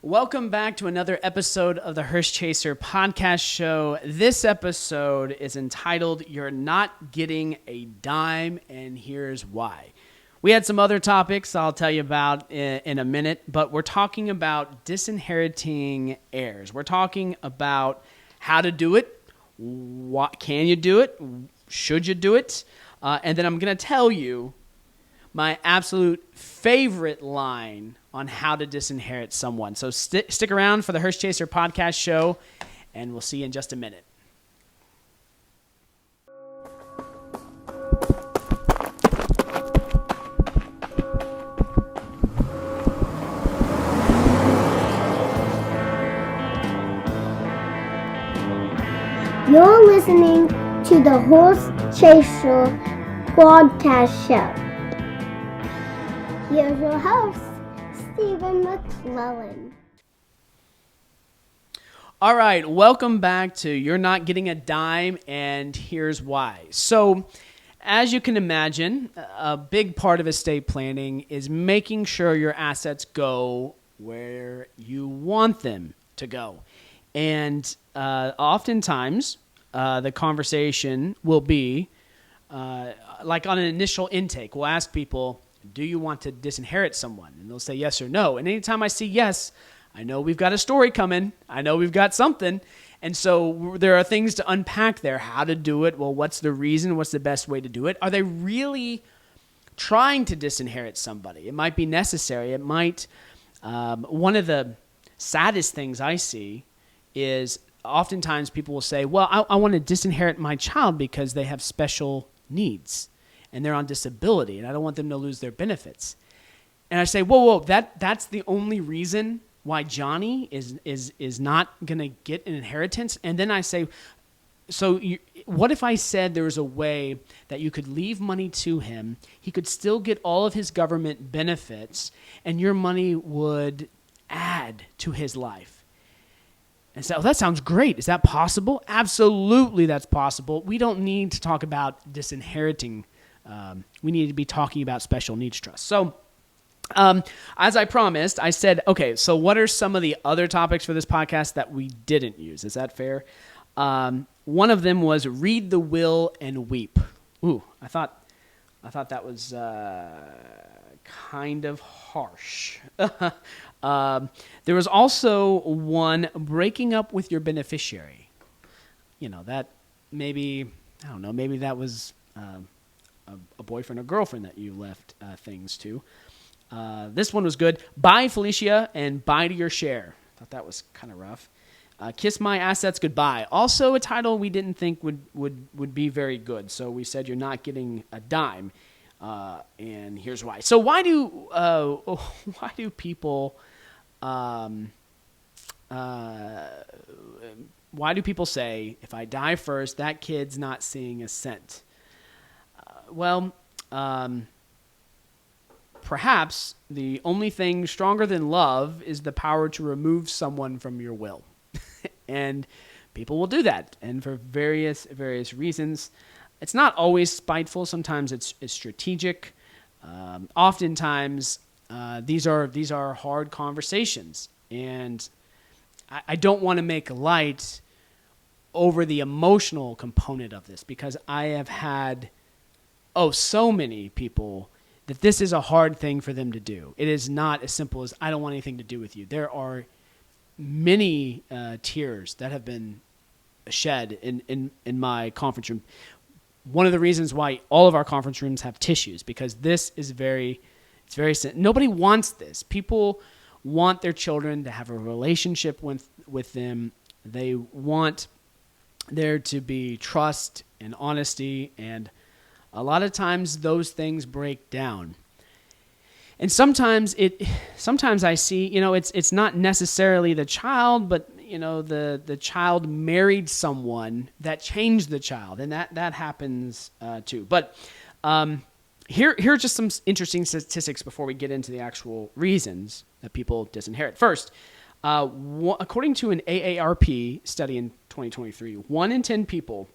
Welcome back to another episode of the Hearse Chaser podcast show. This episode is entitled, You're Not Getting a Dime, and Here's Why. We had some other topics I'll tell you about in a minute, but we're talking about disinheriting heirs. We're talking about how to do it, what can you do it, should you do it, and then I'm going to tell you my absolute favorite line on how to disinherit someone. So stick around for the Hearse Chaser podcast show, and we'll see you in just a minute. You're listening to the Hearse Chaser podcast show. Here's your host, Stephen McClellan. All right, welcome back to You're Not Getting a Dime, and Here's Why. So, as you can imagine, a big part of estate planning is making sure your assets go where you want them to go. And oftentimes, the conversation will be, like on an initial intake, we'll ask people, do you want to disinherit someone? And they'll say yes or no. And anytime I see yes, I know we've got a story coming. I know we've got something. And so there are things to unpack there. How to do it? Well, what's the reason? What's the best way to do it? Are they really trying to disinherit somebody? It might be necessary. It might. One of the saddest things I see is oftentimes people will say, well, I want to disinherit my child because they have special needs and they're on disability and I don't want them to lose their benefits. And I say, whoa, that's the only reason why Johnny is not going to get an inheritance? And then I say, what if I said there was a way that you could leave money to him, he could still get all of his government benefits, and your money would add to his life? And so, that sounds great. Is that possible? Absolutely, that's possible. We don't need to talk about disinheriting. We need to be talking about special needs trust. So, as I promised, I said, okay, so what are some of the other topics for this podcast that we didn't use? Is that fair? One of them was read the will and weep. Ooh, I thought that was kind of harsh. There was also one, breaking up with your beneficiary. You know, that maybe, I don't know, maybe that was a boyfriend or girlfriend that you left things to. This one was good. Bye, Felicia, and bye to your share. Thought that was kind of rough. Kiss my assets goodbye. Also a title we didn't think would be very good. So we said you're not getting a dime. And here's why. So why do people say, if I die first, that kid's not seeing a cent? Perhaps the only thing stronger than love is the power to remove someone from your will. And people will do that. And for various reasons. It's not always spiteful. Sometimes it's strategic. Oftentimes, these are hard conversations. And I don't want to make light over the emotional component of this, because I have had, so many people that this is a hard thing for them to do. It is not as simple as, I don't want anything to do with you. There are many tears that have been shed in my conference room. One of the reasons why all of our conference rooms have tissues, because this is nobody wants this. People want their children to have a relationship with them. They want there to be trust and honesty, and a lot of times those things break down. And sometimes I see, it's not necessarily the child, but the child married someone that changed the child, and that happens too. But here are just some interesting statistics before we get into the actual reasons that people disinherit. First, according to an AARP study in 2023, 1 in 10 people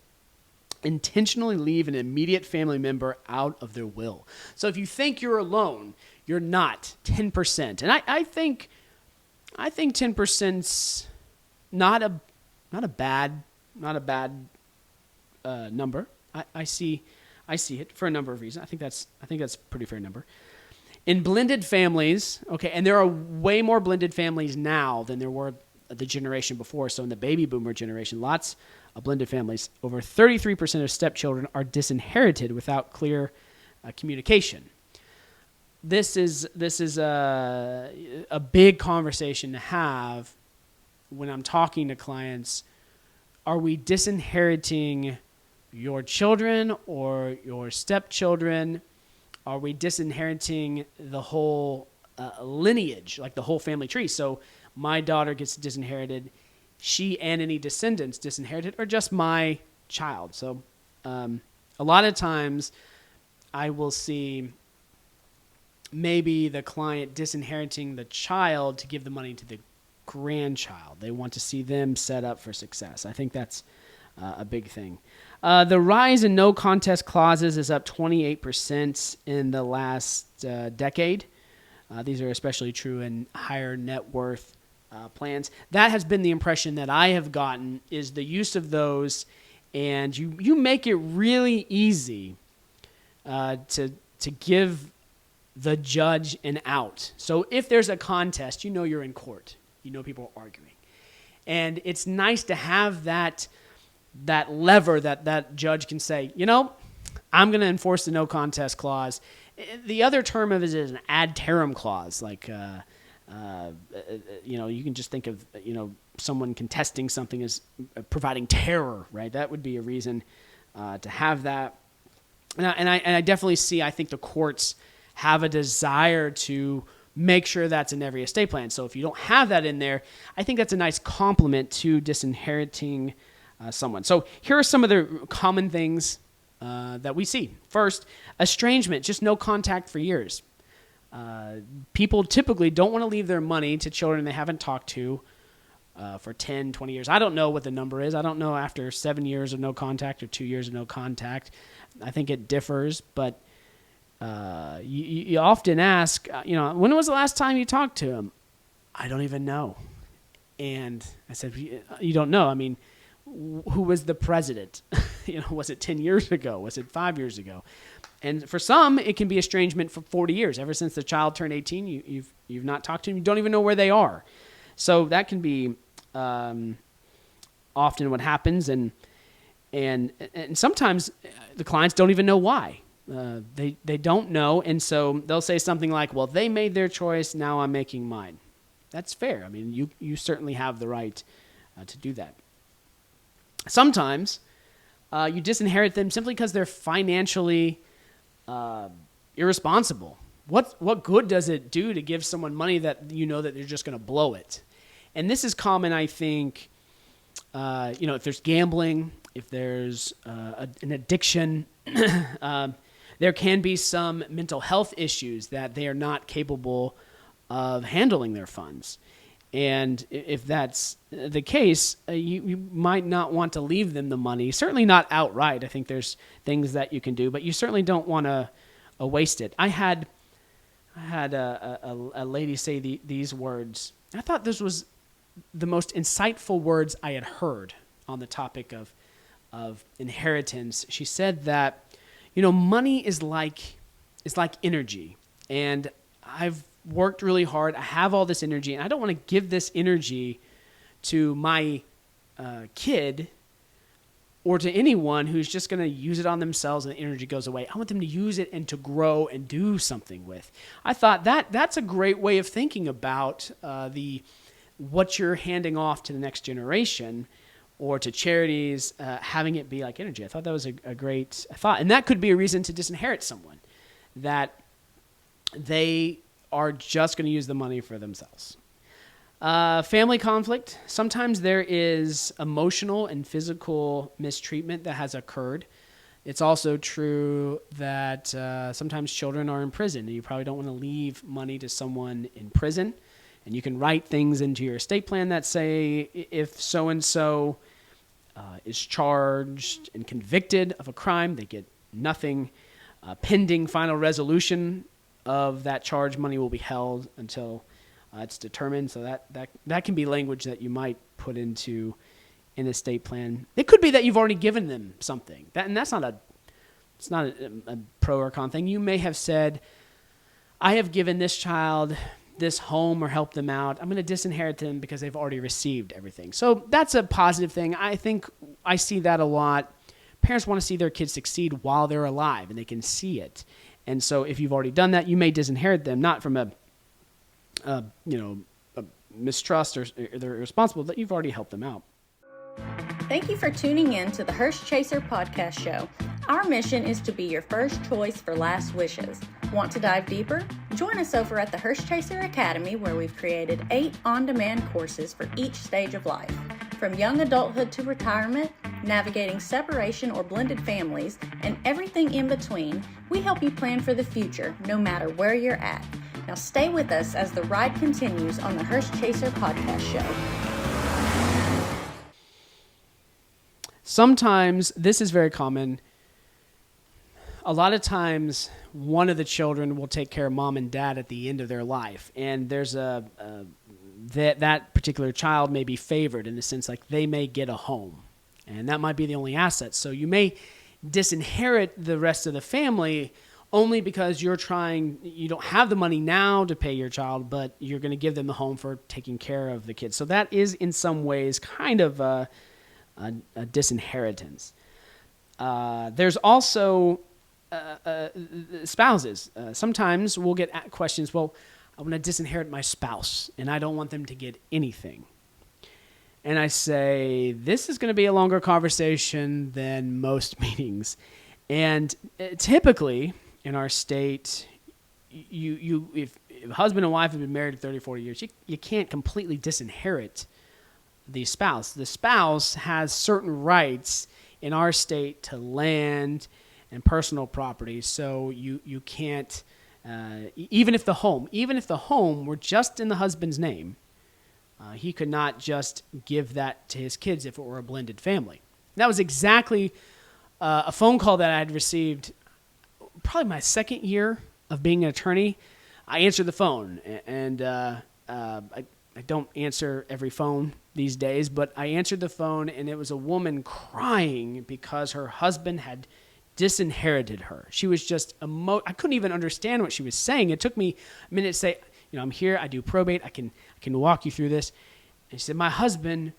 intentionally leave an immediate family member out of their will. So if you think you're alone, you're not. 10%. And I think I think 10%'s not a bad number. I see it for a number of reasons. I think that's a pretty fair number. In blended families, okay, and there are way more blended families now than there were the generation before. So in the baby boomer generation, lots of blended families. Over 33% of stepchildren are disinherited without clear communication. This is a big conversation to have when I'm talking to clients. Are we disinheriting your children or your stepchildren? Are we disinheriting the whole lineage, like the whole family tree? So my daughter gets disinherited. She and any descendants disinherited, or just my child. So a lot of times I will see maybe the client disinheriting the child to give the money to the grandchild. They want to see them set up for success. I think that's a big thing. The rise in no contest clauses is up 28% in the last decade. These are especially true in higher net worth plans. That has been the impression that I have gotten, is the use of those, and you make it really easy to give the judge an out. So if there's a contest, you know you're in court. You know people are arguing. And it's nice to have that lever that judge can say, I'm going to enforce the no contest clause. The other term of it is an ad terum clause. Like, you can just think of, someone contesting something as providing terror, right? That would be a reason to have that. And I definitely see, I think the courts have a desire to make sure that's in every estate plan. So if you don't have that in there, I think that's a nice complement to disinheriting someone. So here are some of the common things that we see. First, estrangement, just no contact for years. People typically don't want to leave their money to children they haven't talked to for 10, 20 years. I don't know what the number is. I don't know after 7 years of no contact or 2 years of no contact. I think it differs, but you often ask, when was the last time you talked to him? I don't even know. And I said, you don't know? I mean, who was the president? Was it 10 years ago? Was it 5 years ago? And for some, it can be estrangement for 40 years. Ever since the child turned 18, you've not talked to them. You don't even know where they are. So that can be often what happens. And sometimes the clients don't even know why. They don't know, and so they'll say something like, well, they made their choice, now I'm making mine. That's fair. I mean, you certainly have the right to do that. Sometimes you disinherit them simply because they're financially irresponsible. What good does it do to give someone money that that they're just going to blow it? And this is common, I think, if there's gambling, if there's an addiction, there can be some mental health issues that they are not capable of handling their funds. And if that's the case, you might not want to leave them the money, certainly not outright. I think there's things that you can do, but you certainly don't want to waste it. I had a lady say these words. I thought this was the most insightful words I had heard on the topic of inheritance. She said that, money is like energy, and I've worked really hard. I have all this energy, and I don't want to give this energy to my kid or to anyone who's just going to use it on themselves and the energy goes away. I want them to use it and to grow and do something with. I thought that's a great way of thinking about what you're handing off to the next generation or to charities, having it be like energy. I thought that was a great thought. And that could be a reason to disinherit someone, that they are just going to use the money for themselves. Family conflict. Sometimes there is emotional and physical mistreatment that has occurred. It's also true that sometimes children are in prison, and you probably don't want to leave money to someone in prison. And you can write things into your estate plan that say, if so-and-so is charged and convicted of a crime, they get nothing. Pending final resolution of that charge, money will be held until It's determined, so that can be language that you might put into an estate plan. It could be that you've already given them something. That's not a pro or con thing. You may have said, I have given this child this home or helped them out. I'm going to disinherit them because they've already received everything. So that's a positive thing. I think I see that a lot. Parents want to see their kids succeed while they're alive, and they can see it. And so if you've already done that, you may disinherit them, not from a mistrust or they're irresponsible, but you've already helped them out. Thank you for tuning in to the Hearse Chaser podcast show. Our mission is to be your first choice for last wishes. Want to dive deeper? Join us over at the Hearse Chaser Academy, where we've created 8 on-demand courses for each stage of life. From young adulthood to retirement, navigating separation or blended families, and everything in between, we help you plan for the future, no matter where you're at. Now stay with us as the ride continues on the Hearse Chaser podcast show. Sometimes, this is very common, a lot of times one of the children will take care of mom and dad at the end of their life. And there's that particular child may be favored in the sense like they may get a home. And that might be the only asset. So you may disinherit the rest of the family only because you don't have the money now to pay your child, but you're going to give them the home for taking care of the kids. So that is in some ways kind of a disinheritance. There's also spouses. Sometimes we'll get questions, well, I want to disinherit my spouse and I don't want them to get anything. And I say, this is going to be a longer conversation than most meetings. And typically in our state, if husband and wife have been married 30, 40 years, you can't completely disinherit the spouse. The spouse has certain rights in our state to land and personal property. So you can't, even if the home were just in the husband's name, he could not just give that to his kids if it were a blended family. That was exactly a phone call that I had received probably my second year of being an attorney. I answered the phone, and I don't answer every phone these days, but I answered the phone, and it was a woman crying because her husband had disinherited her. She was just I couldn't even understand what she was saying. It took me a minute to say, I'm here, I do probate, I can walk you through this. And she said, my husband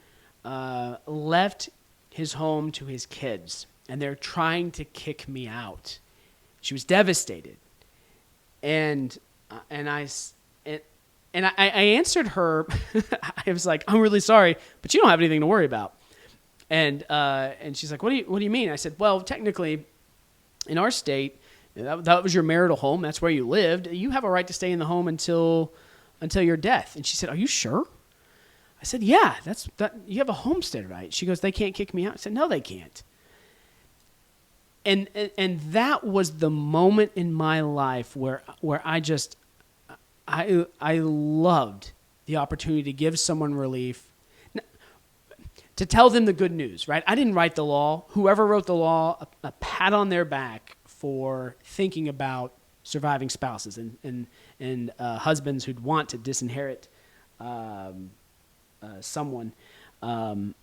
left his home to his kids, and they're trying to kick me out. She was devastated. And I answered her, I was like, I'm really sorry, but you don't have anything to worry about. And she's like, what do you mean? I said, well, technically, in our state, that was your marital home. That's where you lived. You have a right to stay in the home until your death. And she said, are you sure? I said, yeah, you have a homestead right. She goes, they can't kick me out. I said, no, they can't. And that was the moment in my life where I loved the opportunity to give someone relief, to tell them the good news, right? I didn't write the law. Whoever wrote the law, a pat on their back for thinking about surviving spouses and husbands who'd want to disinherit someone. But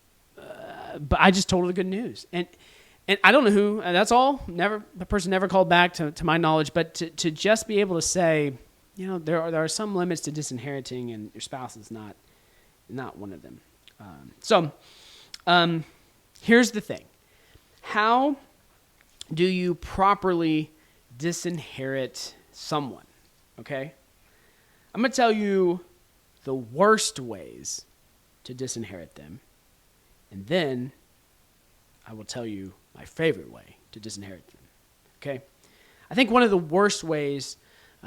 I just told her the good news. And I don't know who, that's all. The person never called back to my knowledge, but to just be able to say, there are some limits to disinheriting, and your spouse is not one of them. So here's the thing. How do you properly disinherit someone? Okay? I'm going to tell you the worst ways to disinherit them, and then I will tell you my favorite way to disinherit them. Okay? I think one of the worst ways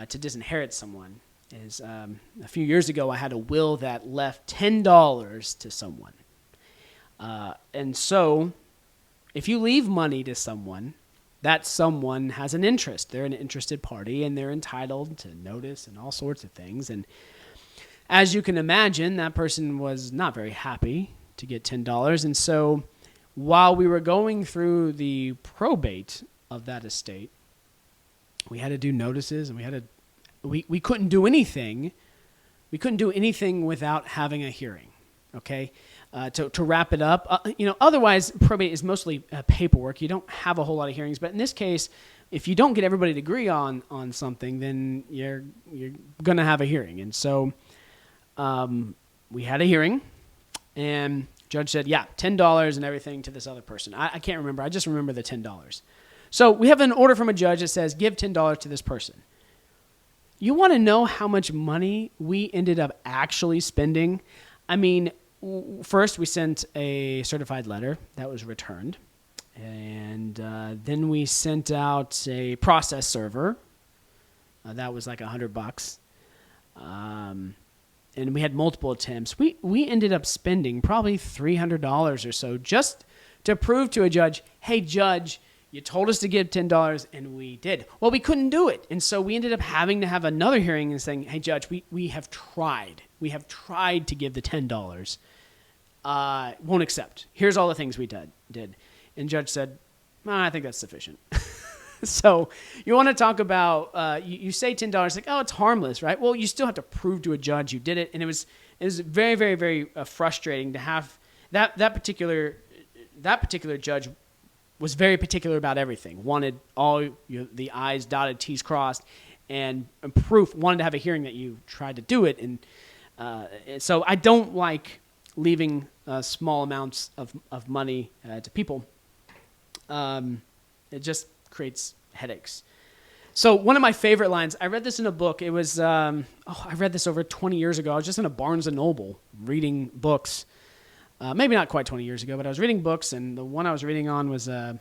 to disinherit someone is a few years ago I had a will that left $10 to someone. And so if you leave money to someone, that someone has an interest. They're an interested party, and they're entitled to notice and all sorts of things. And as you can imagine, that person was not very happy to get $10. And so while we were going through the probate of that estate, we had to do notices, and we couldn't do anything we couldn't do anything without having a hearing. Okay. To wrap it up, otherwise probate is mostly paperwork. You don't have a whole lot of hearings, but in this case, if you don't get everybody to agree on something, then you're going to have a hearing. And so we had a hearing, and judge said, yeah, $10 and everything to this other person. I can't remember. I just remember the $10. So we have an order from a judge that says, give $10 to this person. You want to know how much money we ended up actually spending? I mean, first we sent a certified letter that was returned. And then we sent out a process server. That was like $100. And we had multiple attempts. We ended up spending probably $300 or so just to prove to a judge, hey, judge, you told us to give $10, and we did. Well, we couldn't do it. And so we ended up having to have another hearing and saying, hey, judge, we have tried. We have tried to give the $10. Won't accept. Here's all the things we did. And judge said, I think that's sufficient. So you want to talk about, you say $10, like, oh, it's harmless, right? Well, you still have to prove to a judge you did it. And it was very, very, very frustrating to have that particular judge was very particular about everything. Wanted all the I's dotted, T's crossed, and proof, wanted to have a hearing that you tried to do it. And so I don't like leaving small amounts of money to people. It just creates headaches. So one of my favorite lines, I read this in a book. It was, I read this over 20 years ago. I was just in a Barnes & Noble reading books. Maybe not quite 20 years ago, but I was reading books, and the one I was reading on was, they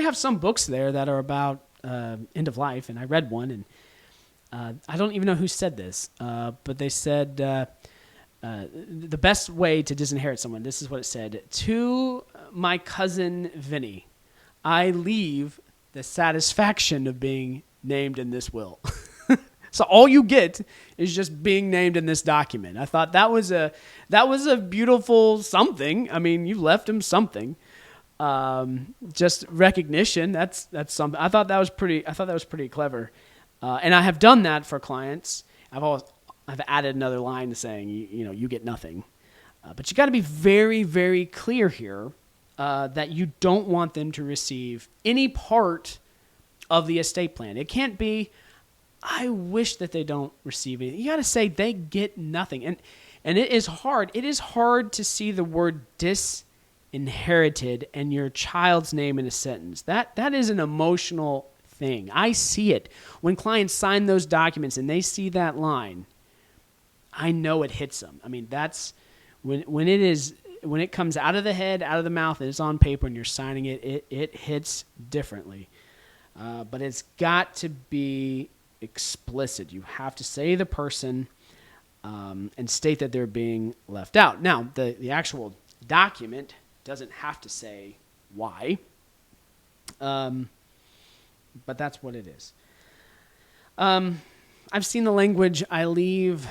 have some books there that are about end of life, and I read one, and I don't even know who said this, but they said the best way to disinherit someone, this is what it said: to my cousin Vinny, I leave the satisfaction of being named in this will. So all you get is just being named in this document. I thought that was a beautiful something. I mean, you left him something. Just recognition. That's something. I thought that was pretty clever. And I have done that for clients. I've added another line saying, you get nothing. But you got to be very, very clear here that you don't want them to receive any part of the estate plan. It can't be, I wish that they don't receive it. You got to say they get nothing. And it is hard. It is hard to see the word disinherited and your child's name in a sentence. That is an emotional thing. I see it. When clients sign those documents and they see that line, I know it hits them. I mean, that's when it comes out of the head, out of the mouth, and it's on paper and you're signing it, it hits differently. But it's got to be explicit. You have to say the person and state that they're being left out. Now, the actual document doesn't have to say why, but that's what it is. I've seen the language, I leave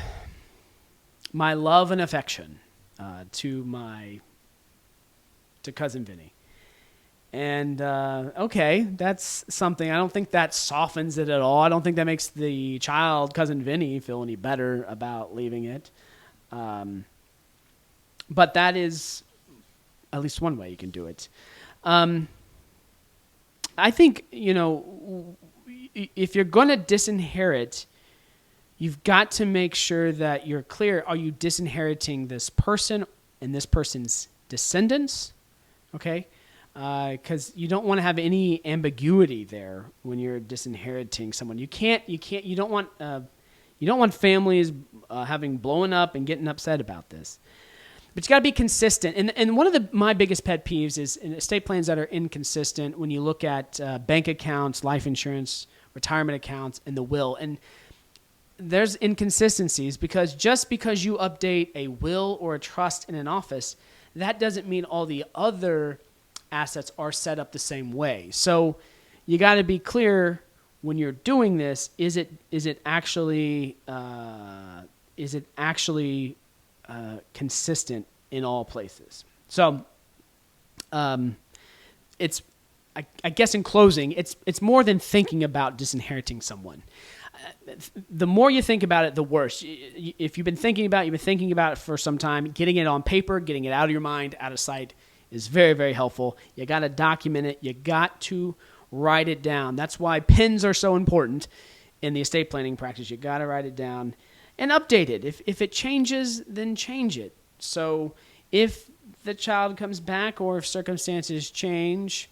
my love and affection to cousin Vinny. And, okay, that's something. I don't think that softens it at all. I don't think that makes the child, cousin Vinny, feel any better about leaving it. But that is at least one way you can do it. I think, if you're going to disinherit, you've got to make sure that you're clear. Are you disinheriting this person and this person's descendants? Okay. Because you don't want to have any ambiguity there when you're disinheriting someone. You don't want families having blown up and getting upset about this. But you got to be consistent. And one of my biggest pet peeves is in estate plans that are inconsistent when you look at bank accounts, life insurance, retirement accounts, and the will. And there's inconsistencies because just because you update a will or a trust in an office, that doesn't mean all the other assets are set up the same way. So you got to be clear when you're doing this. Is it actually consistent in all places? So it's I guess in closing, it's more than thinking about disinheriting someone. The more you think about it, the worse. If you've been thinking about it for some time. Getting it on paper, getting it out of your mind, out of sight is very, very helpful. You got to document it. You got to write it down. That's why pens are so important in the estate planning practice. You got to write it down and update it. If it changes, then change it. So if the child comes back or if circumstances change,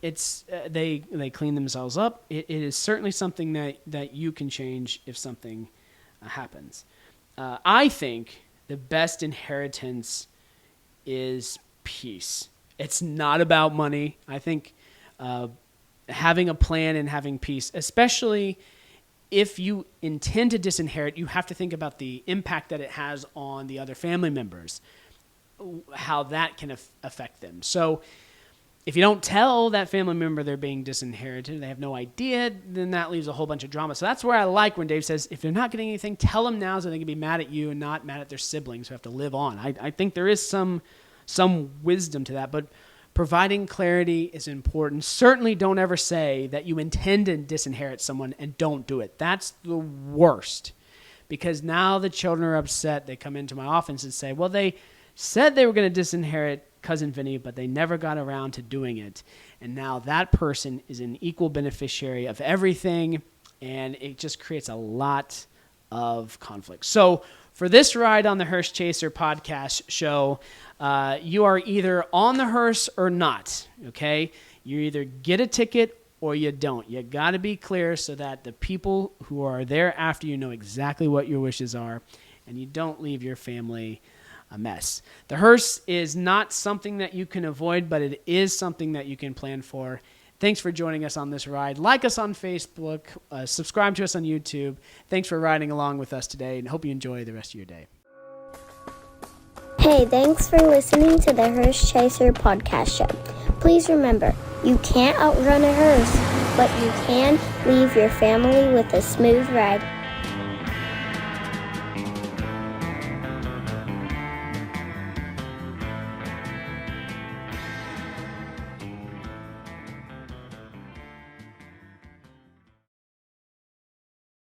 they clean themselves up. It is certainly something that you can change if something happens. I think the best inheritance is peace. It's not about money. I think having a plan and having peace, especially if you intend to disinherit, you have to think about the impact that it has on the other family members, how that can affect them. So if you don't tell that family member they're being disinherited, they have no idea, then that leaves a whole bunch of drama. So that's where I like when Dave says, if they're not getting anything, tell them now so they can be mad at you and not mad at their siblings who have to live on. I think there is some wisdom to that, but providing clarity is important. Certainly don't ever say that you intend to disinherit someone and don't do it. That's the worst, because now the children are upset. They come into my office and say, well, they said they were going to disinherit Cousin Vinny, but they never got around to doing it. And now that person is an equal beneficiary of everything, and it just creates a lot of conflict. So for this ride on the Hearse Chaser podcast show, you are either on the hearse or not, okay? You either get a ticket or you don't. You got to be clear so that the people who are there after you know exactly what your wishes are, and you don't leave your family a mess. The hearse is not something that you can avoid, but it is something that you can plan for. Thanks for joining us on this ride. Like us on Facebook, subscribe to us on YouTube. Thanks for riding along with us today, and hope you enjoy the rest of your day. Hey, thanks for listening to the Hearse Chaser podcast show. Please remember, you can't outrun a hearse, but you can leave your family with a smooth ride.